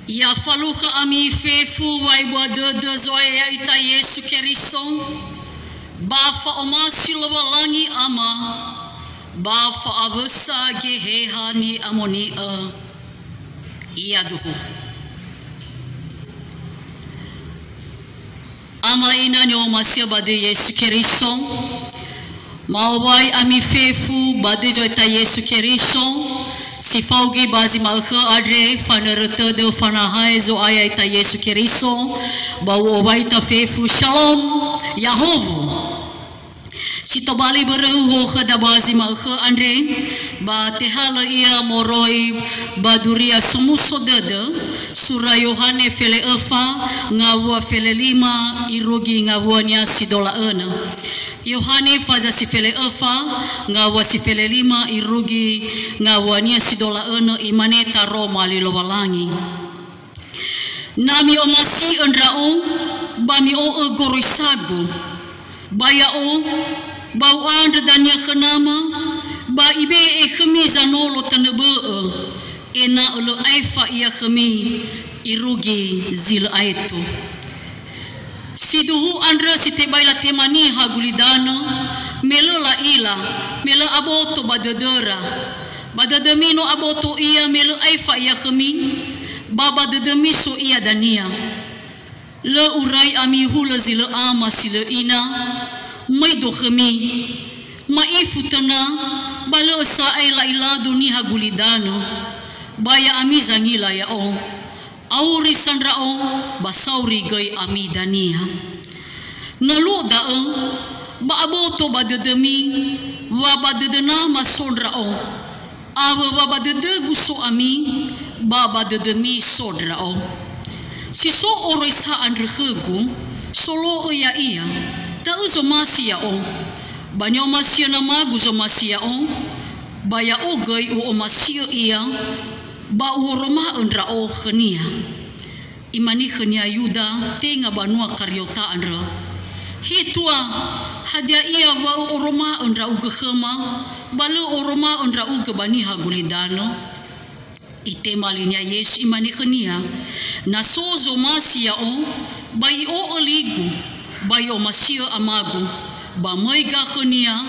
Ya faluha ami fefu wai bua de zoya ita Yesu Keriso. Bafa omasi lawalangi ama. Bafa avesa gehehani amoni Iya duhu. Ama ina ni omasi bade Yesu Keriso. Mawai ami fefu bade jo ita Yesu Keriso. Si faugi bazi malkha adre fanerete de fanahai zo aya ita Yesu Keriso bau obaita fefu shalom Yahovu si tobali bereu ho da bazi malkha andre ba tehala ia moroi baduria semuso dede surah Yohane fele efa ngawua fele 5 irugi ngawuanya sidola ena Yohane faza si fele efa ngawa si fele 5 irugi ngawanya si dola eno imaneta Roma lilowalangi nami omasi endrao bami o gorisagu baya o bau andre danya khenama ba ibe e khemiza nolo tanebe ena olo aifa ia khemi irugi zil aitu siduhu andra sitebaila temani hagulidano melo la ila melo aboto badadera badademino aboto ia melo aifa ia khemi baba dedemiso ia dania le urai ami hula zila ama sila ina mai do khemi mai futana balo sa ila ila duni hagulidano baya ami zangila ya o auri sandrao basauri gai amidania naloda ba aboto badedemi wa badedena masondrao aba ba badede guso ami ba badedemi sodrao si so oroisa andrehegu solo ya ia ta uzo masia o banyo masia na maguzo masia o baya o gai o masia ia ba uroma andra o khania imani khania yuda tenga banua karyota andra hitua hadia ia ba uroma andra u khema balu uroma andra u bani hagulidano ite malinya yes imani khania na sozo masia o bai o oligu bai o masia amagu ba maiga khania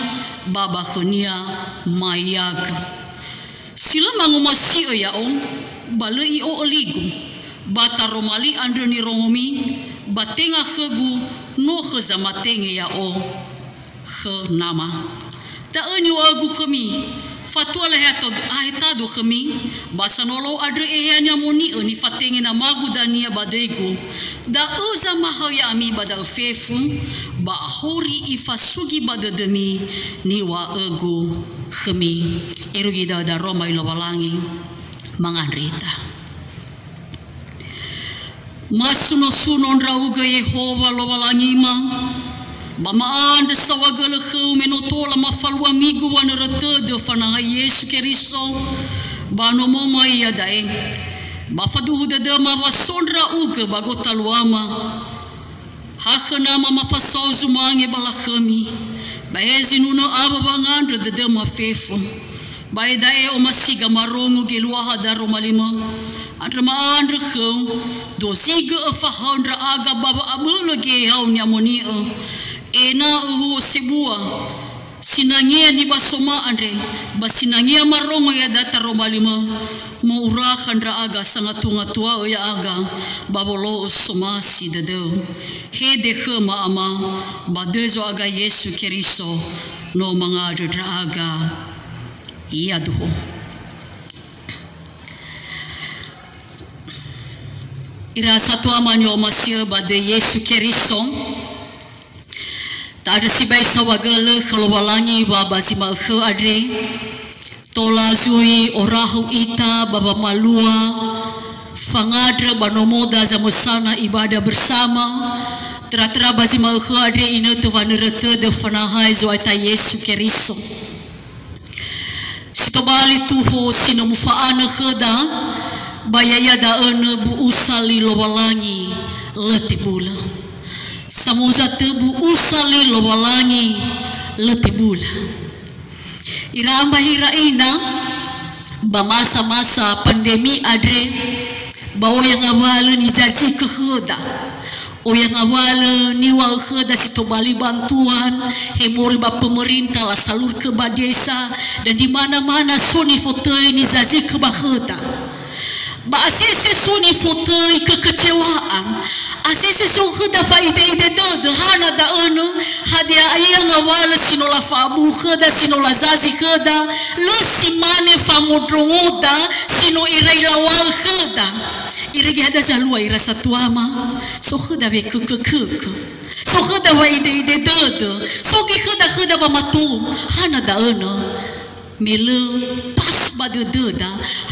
baba khania mayaga sila mangumasi ya o balai o oligu bata romali andre ni romomi batenga khegu no khazamatenge ya o kh nama ta ani wagu khami fatwa le hato aita do khami basanolo adre ehanya moni ani fatenge na magu dania badego da uza mahaya ami bada fefu ba hori ifasugi badademi ni wa ego khami erugida da Roma ilowalangi manganrita masuno sunon rauga Yehova lowalangi ma bama ande sawagala khu menotola mafalwa migu wanarate de fana Yesu Keriso bano moma ia dae bafaduhu de ma wasondra uga bagota luama hakhana mama fasau zumange balakhami baezi nuno aba bangandre de ma fefu baida e o masiga marongo gelua hadaro malima andra ma andra khu do siga afahandra aga baba abulo ge hau nyamoni ena uhu sebua sinangia di basoma andre basinangia marongo ya data romalima mo ura khandra aga sangatunga tua ya aga babolo somasi dedeu he de khama ama badezo aga Yesu Keriso no mga aga iya duho ira satu amani o masia bade Yesu Keriso tak ada si baik sawagala kelualangi baba si malkhe adre tola zui orahu ita baba malua fangadra banomoda zamusana ibadah bersama tera-tera bazi malkhe adre ina tu vanerete de fanahai zoita Yesu Keriso sitobali tuho sinomufaana kheda bayaya da ene bu usali lowalangi letibula samuza tebu usali lowalangi letibula iramba hiraina ba masa-masa pandemi adre Bahwa yang awal ni janji ke heda. O yang awal ni wal heda si tobali bantuan hemori ba pemerintah lah salur ke ba desa dan di mana-mana suni fotoy ni janji ke ba heda. Ba asese suni fotoy kekecewaan. Asese so heda fa ide de hana da anu hadia ayang awal sinola fa abu heda sinola zazi heda le simane fa modrongoda sino irai lawal heda. Iragi ada zalua ira satuama so heda ve kekekeke so heda wa ide de so ki heda ba matu hana da anu mele pas badededa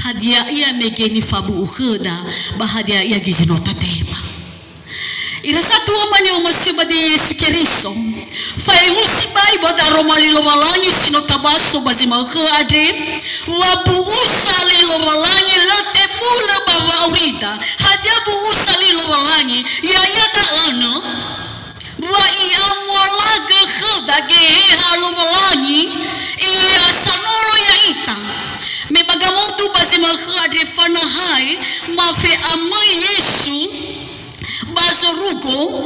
hadia ia megeni fabu heda ba hadia ia gizinota tema. Ira satu amani o masibadi sikeriso fai usibai bada romali lomalangi sino tabaso bazima ke ade wabu usali lomalangi lete bula bawa aurita hadia bu usali lomalangi ya da ano wa ia molaga khada ge halomalangi ia sanolo ya ita me bagamotu bazima ke ade fanahai mafe amai Yesu bazorugo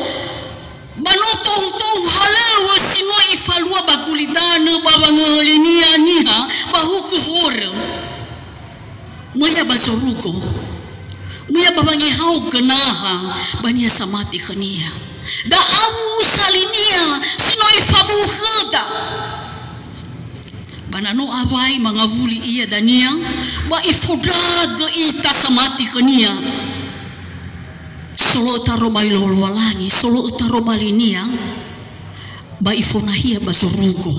banoto uto halewa sino ifalua bagulidana babangelinia niha bahuku hore moya bazorugo moya babangi hau genaha bania samati khania da amu salinia sino ifabu heda banano abai mangavuli iya dania ba ifodaga ita samati khania solo taromai lolwalangi solo taromalinia ba ifonahia bazorugo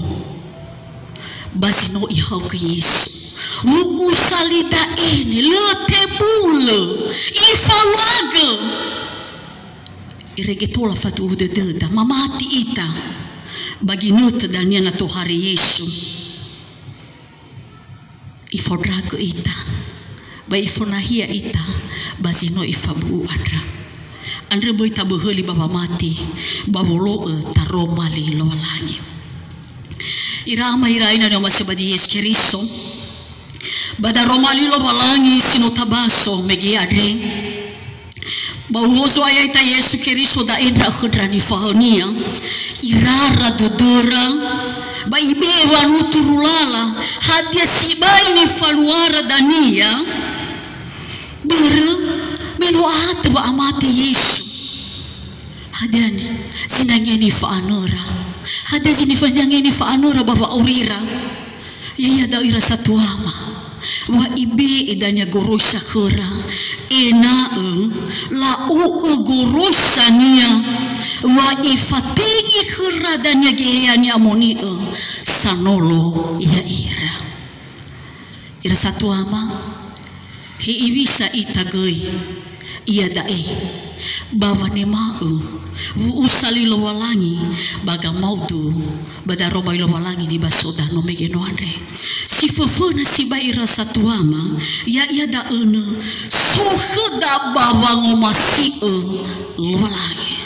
bazino ihau ke Yesu lu usalida ene letebule ifalaga iregetola fatu dededa mamati ita bagi nut dania na to hari Yesu ifodrago ita ba ifonahia ita bazino ifabu Andre boy tabuheli baba mati babolo taromali lolangi irama iraina no masabadi Yesu Kristo bada romali lolangi sino tabaso megi adre bawozo ayata Yesu Kristo da indra khudrani fahania irara dodora ba ibewa nuturulala hadia sibai ni faluara dania meno ahate ba amate Yesu hadani sinangeni faanora hada zini fanyangeni faanora baba urira yaya da ira satuama wa ibe edanya gorosa khora ena la u gorosania wa ifatingi khora danya geyani amoni sanolo ya ira satuama hi ibisa itagoi ia dae bawa nema vu usali lowalangi baga maudu bada romai lowalangi di basoda no megeno andre si fofona si baira satuama ya ia da so khada bawa ngomasi lowalangi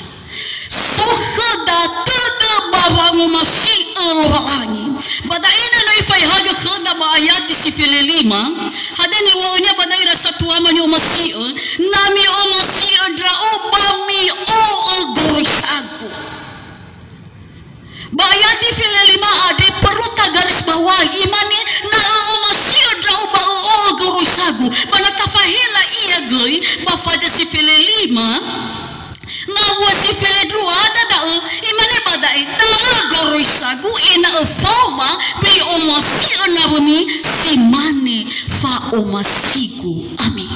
so khada tada bawa ngomasi lowalangi bada ina no ifai haga khada ba ayati si filelima hadani waonya badaira satuama ni omasi nami omasi dra obami gorisaku bayati filelima ade perlu garis bawah imani na omasi dra oba gorisaku bana tafahila iya goi bafaja si filelima na wasi filedru ada da imani badai da gorisaku ena foma bi omasi na bumi simane fa omasiku amin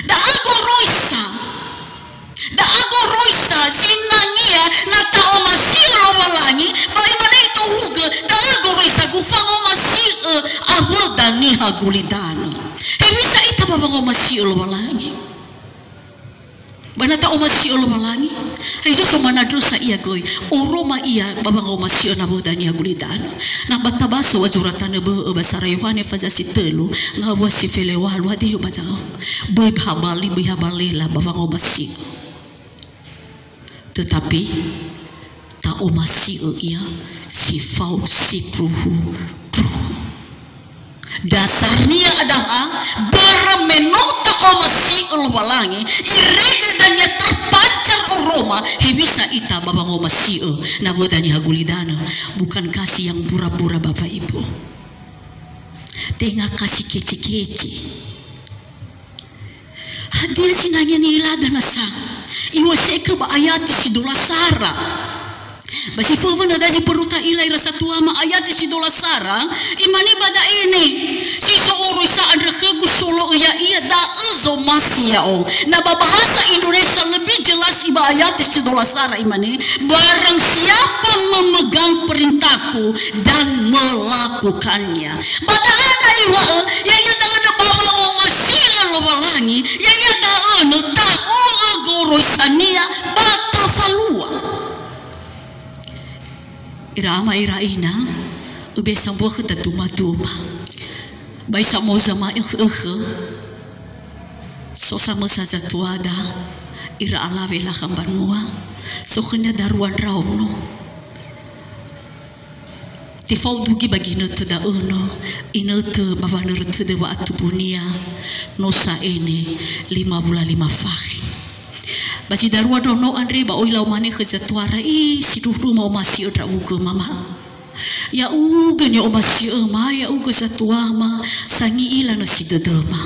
da agoroisa sinania na ta omasilo walangi bagaimana itu huga da agoroisa gufa omasilo abodani hagulidano bisa ita baba omasilo walangi bana ta omasilo walangi hizo somana dosa iya goi oroma iya baba omasilo na bodani hagulidano na batabaso wajuratana be basara Yohane fazasi telu ngawa si felewalu ade badao boy habali la baba omasilo tetapi tak omasio ia sifau sipruhu dasarnya adalah bara menota omasi Roma bisa ita babango masio na wadani hagulidana, bukan kasih yang pura-pura Bapak Ibu. Tengah kasih kece-kece. Hadia sinanya nila dan asa. Iwa seka ba ayati si dolasara. Basi fova na daji peruta ilai rasa tua ma ayati si dolasara. Imani bada ini. Si seorang sa andra kegu solo iya da ezo masiao. Na bahasa Indonesia lebih jelas iba ayati si dolasara imani. Barang siapa memegang perintahku dan melakukannya. Bada ada iwa ya da ada baba o masila lo balangi. Ya da anu ta o gorosania batafalua. Irama iraina ube sambo khata duma bai samo zama so sama saja tuada ira ala vela kambanua so khanda daruan rauno tifau dugi bagi nete da ono inete babaner te wa atubunia nosa ene 5 bulan 5 fahri. Basi darua dono Andre ba oilau mane khazatuara si duhru mau masih ora uga mama. Ya uga nya o masih ma ya uga satua ma sangi ila no si dedema.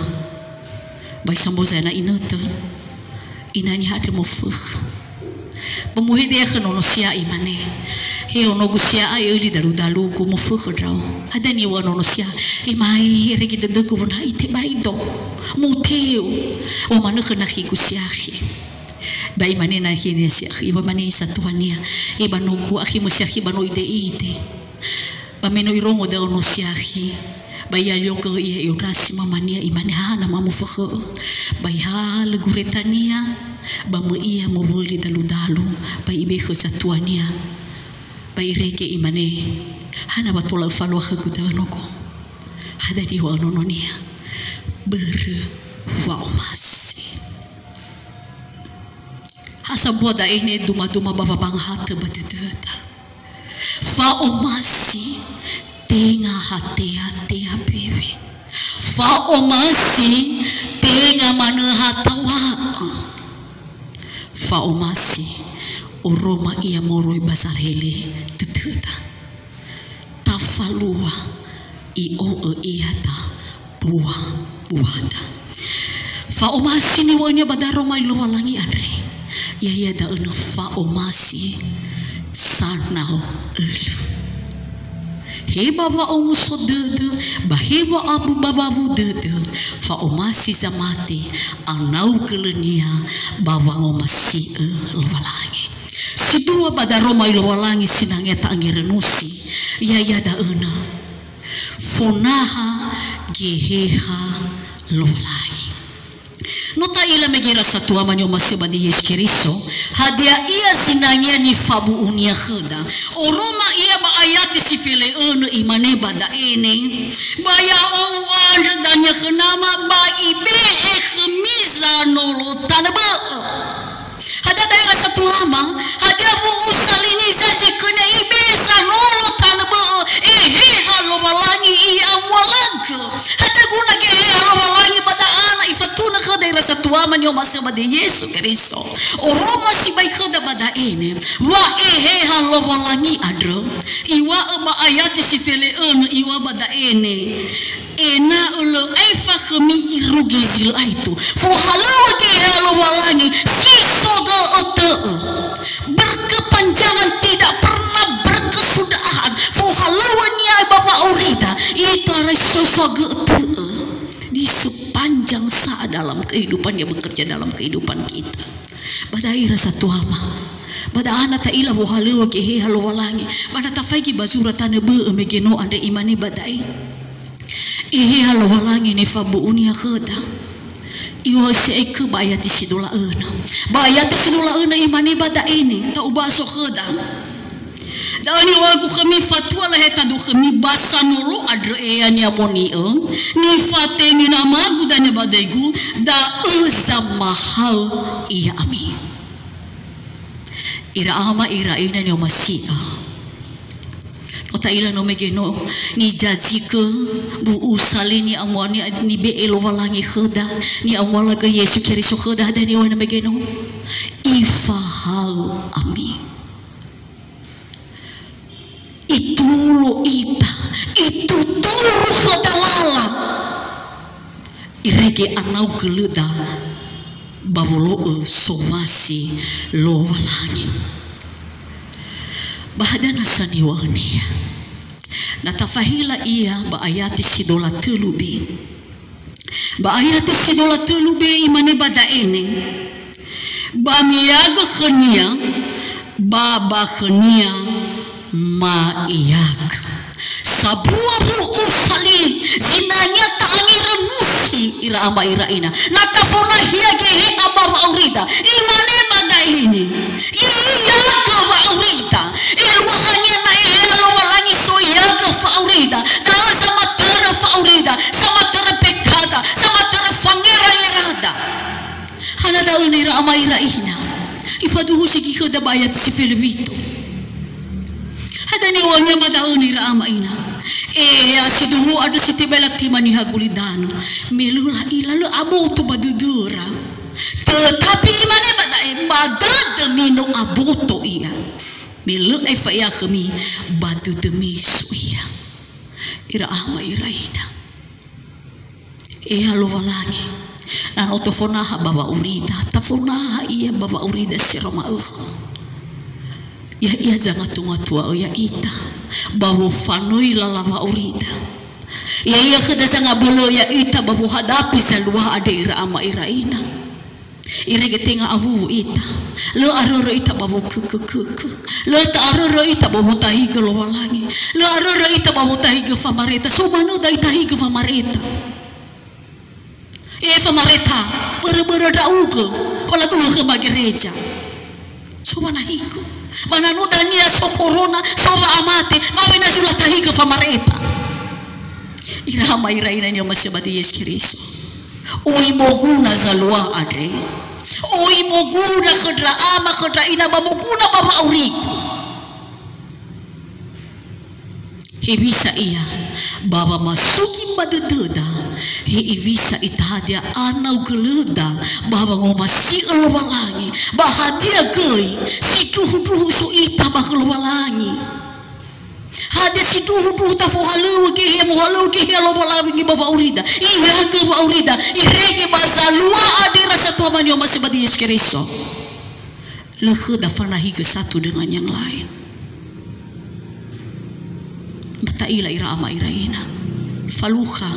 Bai sambo zana inete. Inani hade mo fuh. Pemuhe dia khanono sia imane. He ono gusia ayo li dalu ku mo fuh drao. Ada ni wono no sia. Imai regi dedu ku na ite bai do. Muteu. O mane khana ki gusia khi. Bai mane na kini sia iba mane satuania iba nuku akhi musyahi bano ide ba meno irongo da ono siahi bai yo ko ia yo rasi mamania imane hana mamu fakho bai hal guretania ba mo ia mo boli dalu bai ibe ko satuania bai reke imane hana batola falo khagu da noko hada di wa nononia ber wa omasi asa boda ini duma-duma bababang hati batideta. Fa omasi tenga hati-hati bebe. Fa omasi tenga mana hatawa. Fa omasi oroma ia moroi basal hele teteta. Tafalua io iata buada. Fa omasi ni wanya badaroma ilo walangi Andre. Ya da unu fa omasi sarnao elu. He baba omu so dede, baheba abu bababu dede. Fa omasi zamati anau kelenia baba omasi lwalangi. Si dua pada Roma lwalangi sinangeta angerenusi. Ya da unu fonaha geheha lwalangi. Nota ila megira satu amanyo masih badi Yesus Kristo hadia ia sinanya ni fabu unia kheda oroma ia ba ayat si file imane bada ene baya o ada danya kenama ba ibe khmiza nolo tanaba hada daerah satu ama hadia bu usalini zaji kena ibe sanolo tanaba halo balangi ia walag hada guna ge halo balangi bada ana ifatuna daerah satu aman yo masih bade Yesus Kristo oroma si baik khada bada ini wa halo balangi adro iwa ba ayat si fele iwa bada ini ena ulo aifa khmi irugizil aitu fo halawa ge halo balangi si soga ote berkepanjangan tidak pernah berkesudahan fo halawa niai bapak orita itu rasa soga ote di sepanjang saat dalam kehidupan yang bekerja dalam kehidupan kita. Badai rasa tuama. Bada ana ta ila bohalewa ke he halo walangi. Bada ta faiki bazura tane be megeno ande imani badai. Halo walangi ne fabu unia khada. Iwa se ke bayati sidola ena. Bayati sidola ena imani bada ini ta ubaso khada. Dani wagu kami fatwa lah heta do kami basanolo adre eani aponi ni fate ni nama gudanya badegu da uzamahal iya ami ira ama ira ina ni masia Ota ila no megeno ni jaji ke bu usali ni amwani ni be elo walangi kheda ni amwala ke Yesu Kristo kheda dan ni wana megeno ifahal ami itu lo ita itu tulu khedalala irege anau geleda bawlo somasi lo walangi bahadana saniwania natafahila ia ba ayati sidola telube ba ayati sidola telube imane badaene ba miaga khania baba khania ma iyak sabua bu usali zinanya tani renusi ira amba ira ina natafona hiage he aba aurida imane badaene iya ka aurida ilwahanya na elo walangi soyaga faurida dala sama tera faurida sama tera pekada sama tera fangera irada hana daunira amaira ihna ifaduhu sigi khoda bayat si filvito hadani wanya badaunira amaina ya siduhu ada sitibela timani hagulidano melula ilalu aboto badudura tetapi imane badada mino aboto iya melu efaya kami batu demi suya ira ama iraina lo walangi dan otofona baba urida tafona iya baba urida sirama ya iya jangan tua ya ita bawa fanoi lalawa urida ya iya kedasa ngabelo ya ita bawa hadapi salwa ada ira ama iraina irege tenga avu ita lo aroro ita babu ke lo ta aroro ita babu tahi ke lo walangi lo aroro ita babu tahi ke famareta so manu dai tahi ke famareta famareta bere dauke wala tu ke gereja so manahiku mananu dania so corona so amate mawena sula tahi ke famareta irama iraina ni masabati Yesus Kristo oi moguna zalwa ade oi moguna khadra ama khadra ina bamuguna baba auriku hebisa iya baba masuki badededa he ibisa itahadia anau geleda baba ngomasi elwalangi bahadia gei si duhu so ita bakelwalangi hade si duhu tafu halu ke he mo halu ke he lo balangi baba urida iya ke baba urida irege bazalua ade rasa Tuhan yang masih badi Yesus Kristo lekhe dafanahi ke satu dengan yang lain mataila ira ama iraina faluha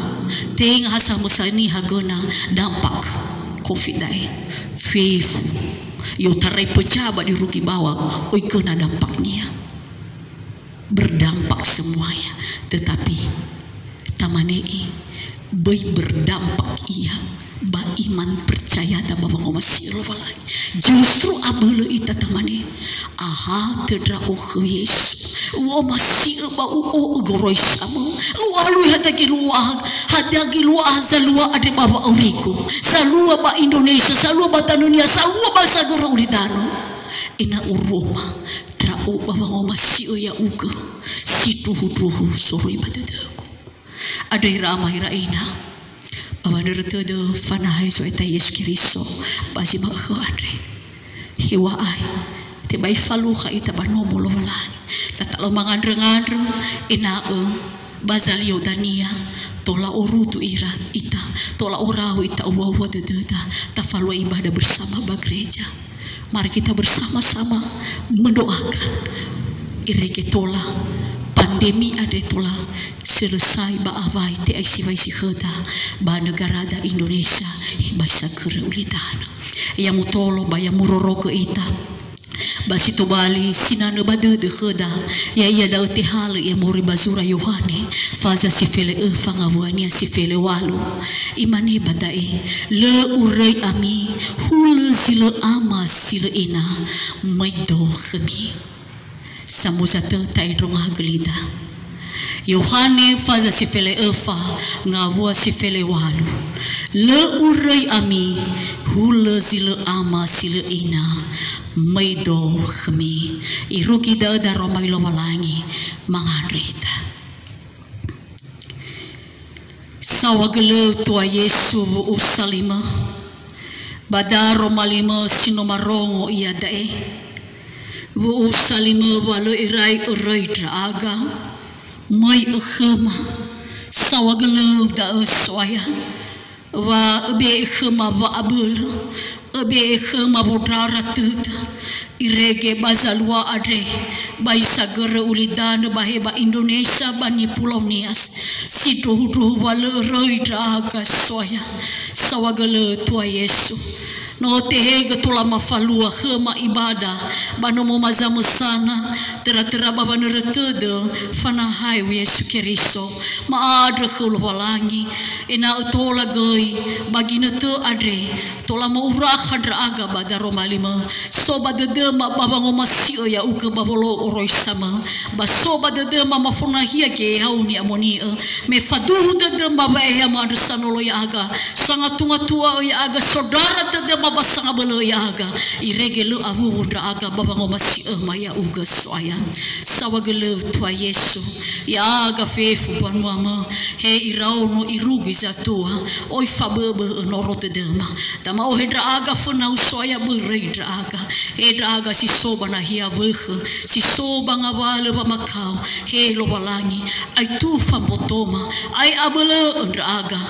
teng hasa musani hagona dampak covid dai fefu yo tarai pecah di rugi bawah oi kena dampaknya berdampak semuanya tetapi tamanei baik berdampak iya ba iman percaya da baba ngomasi lagi justru abelo ita tamane aha tedra Yesus wa masih ba goroi sama walu hata giluah zalua ade baba auriku salua ba Indonesia salua ba dunia salua ba sagoro uritano ina uroma tra baba ngomasi ya uga situhu soroi badadaku ada irama iraina Baba nertedo fanahai soita Yesus Kristo basi makhoanre hiwa ai te bai faluha ita banomo lo walangi tata lo mangandre ina bazalio dania tola orutu irat ita tola orahu ita uwa dededa ta falwa ibadah bersama ba gereja mari kita bersama-sama mendoakan ireke tola pandemi ada tola selesai ba avai te ai sivai si khada ba negara da Indonesia ba sakura ulitan ya mutolo ba ya muroro ke ita ba situ bali sinana bade de khada ya ia da te hal ya mori bazura Yohane faza si fele fangawani si fele walu imane badae le urai ami hule silo ama silo ina maido khami samusata taidrong hagelida Yohane faza sifele efa ngavua sifele walu le urai ami hula sila ama sila ina maido kami iruki da romay lowalangi mga rita sawagalaw tua Yesu usalima bada romalima sinomarongo iya dae usalima walo iray draaga may khama sawagalaw da swaya wa be khama wa abul be khama bodara tuta irege bazalwa ade bai sagara ulidan baheba Indonesia bani Pulau Nias sidohu wala roida ka soya sawagala tua Yesu no tehega tula mafalua khama ibada bano mo mazamu sana tera baba neretede fana hai Yesu Keriso maadra khulwalangi ena tola goi bagina te adre tola maura khadra aga bada romalima so badede ma baba ngoma sio ya uke babolo oroi sama ba so badede ma mafuna hia ke hauni amoni me fadu de baba ya ma sanolo ya aga sangat tua ya aga saudara te baba sanga belo ya aga iregelu avu undra aga baba ngoma sio maya uga soya sawagelu tua Yesu ya aga fefu panuama he irau no irugi zatua oi fabebe norote dema tama o hedra aga funa usoya beredra aga hedra aga si soba na hia vege si soba ngawale ba makau he lo balangi ai tu fambotoma ai abele ndra aga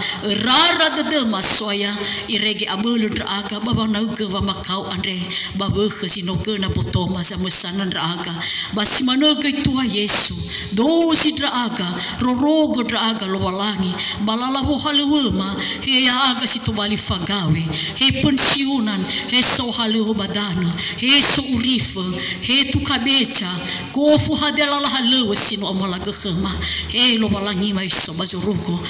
rara de dema soya irege abele ndra aga baba na uge ba makau andre ba vege si no ke na botoma sa mesana ndra aga basimano ke tua Yesu do si ndra aga rorogo ndra aga lo balangi balala bo halewema he ya aga si tobali fagawe he pensiunan he so halewo badana he so urifa he tu kabecha kofu hadela la halewo sino amalaga khema he lo balangi mai so bajorugo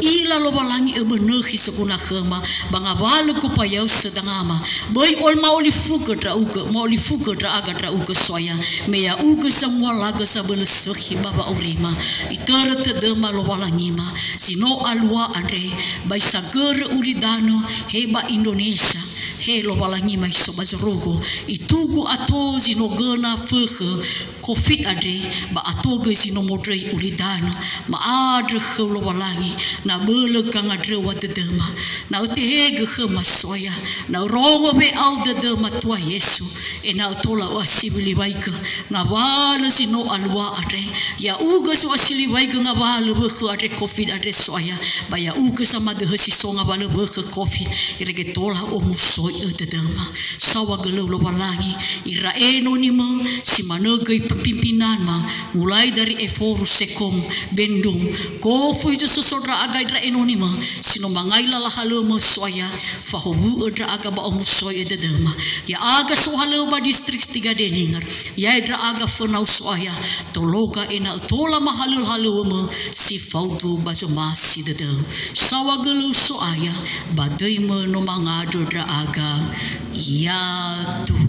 ila lo balangi e benehi sekuna khema bangabale ko payau sedangama boy ol mauli fuga dra uga mauli fuga dra aga dra uga soya me ya uga semua laga sabele sekhi baba urima itara tedema lo balangi ma sino alwa andre bai sagere uridano heba Indonesia he lo balangi mai so bajorugo itugu ato zino gena fege covid ade ba atoge zino modrei uridano ma adre lo balangi na bele kang adre watedema na utehege khema soya na rongo be au dedema tua Yesu ena tola wasibili baika ngawala zino alwa ade ya uga so asili baika ngawala bege ade covid ade soya ba ya uga sama de hesi songa bale bege covid irege tola o musoi dedema sawagelo lo balangi ira enonima si managai pimpinan ma mulai dari eforu sekom bendung ko fu jo sosodra aga ira enonima sino mangaila la halema soya fahu dra aga ba musoi dedema ya aga so halema distrik 3 deningar ya ira aga fenau soya tologa ena tola mahalul halema si faudu bazomasi dedem sawagelo soaya badai no mangado dra aga ya Tuhan.